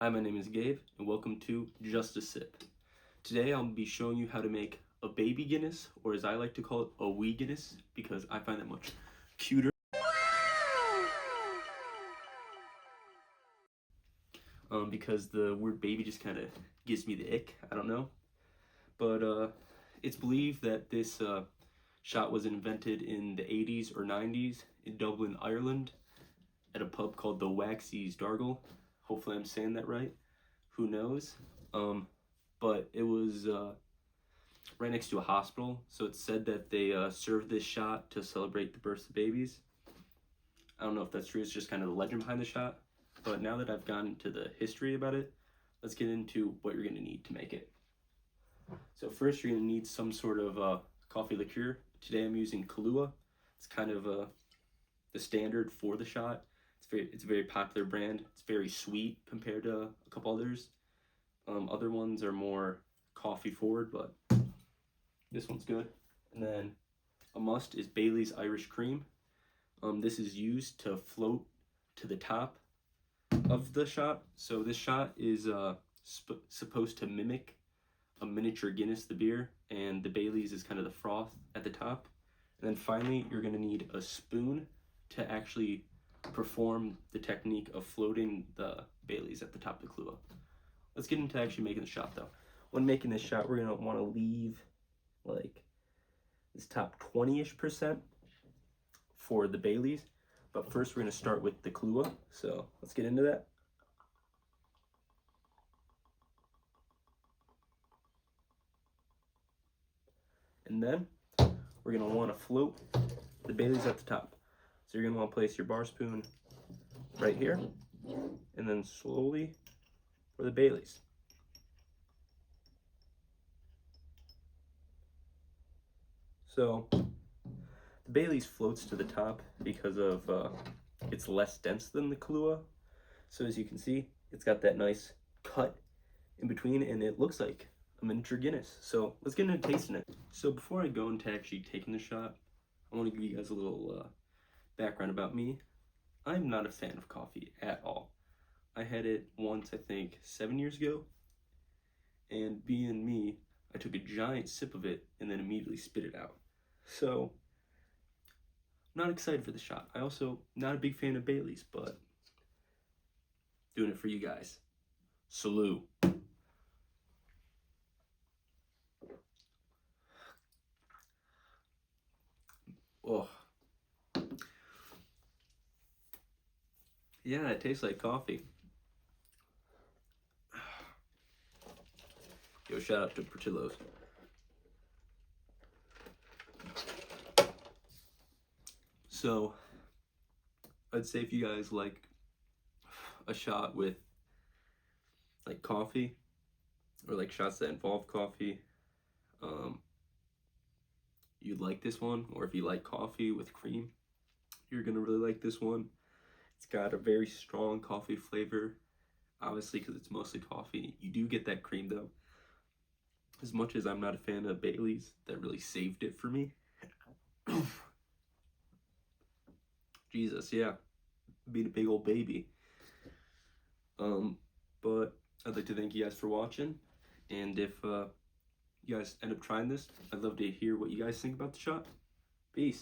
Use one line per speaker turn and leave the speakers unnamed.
Hi, my name is Gabe, and welcome to Just a Sip. Today I'll be showing you how to make a baby Guinness, or as I like to call it, a Wee Guinness, because I find that much cuter. Because the word baby just kind of gives me the ick, I don't know. But it's believed that this shot was invented in the 80s or 90s in Dublin, Ireland, at a pub called the Waxy's Dargle. Hopefully I'm saying that right. Who knows? But it was right next to a hospital, so it's said that they served this shot to celebrate the births of babies. I don't know if that's true, it's just kind of the legend behind the shot. But now that I've gone into the history about it, let's get into what you're going to need to make it. So first you're going to need some sort of coffee liqueur. Today I'm using Kahlua. It's kind of the standard for the shot. It's a very popular brand. It's very sweet compared to a couple others. Other ones are more coffee forward, but this one's good. And then a must is Bailey's Irish Cream. This is used to float to the top of the shot. So this shot is supposed to mimic a miniature Guinness, the beer, and the Bailey's is kind of the froth at the top. And then finally, you're going to need a spoon to actually perform the technique of floating the Bailey's at the top of the Kahlua. Let's get into actually making the shot though. When making this shot, we're gonna want to leave like this top 20-ish% for the Bailey's. But first we're gonna start with the Kahlua. So let's get into that. And then we're gonna want to float the Bailey's at the top. So you're gonna want to place your bar spoon right here, and then slowly for the Bailey's. So the Bailey's floats to the top because of it's less dense than the Kahlua. So as you can see, it's got that nice cut in between, and it looks like a miniature Guinness. So let's get into tasting it. So before I go into actually taking the shot, I want to give you guys a little background about me. I'm not a fan of coffee at all. I had it once, I think, 7 years ago, and being me, I took a giant sip of it and then immediately spit it out. So, not excited for the shot. I also not a big fan of Bailey's, but doing it for you guys. Salute. Oh. Yeah, it tastes like coffee. Yo, shout out to Portillo's. So, I'd say if you guys like a shot with like coffee, or like shots that involve coffee, you'd like this one. Or if you like coffee with cream, you're gonna really like this one. It's got a very strong coffee flavor, obviously because it's mostly coffee. You do get that cream though. As much as I'm not a fan of Bailey's, that really saved it for me. Jesus, yeah, being a big old baby. But I'd like to thank you guys for watching, and if you guys end up trying this, I'd love to hear what you guys think about the shot. Peace.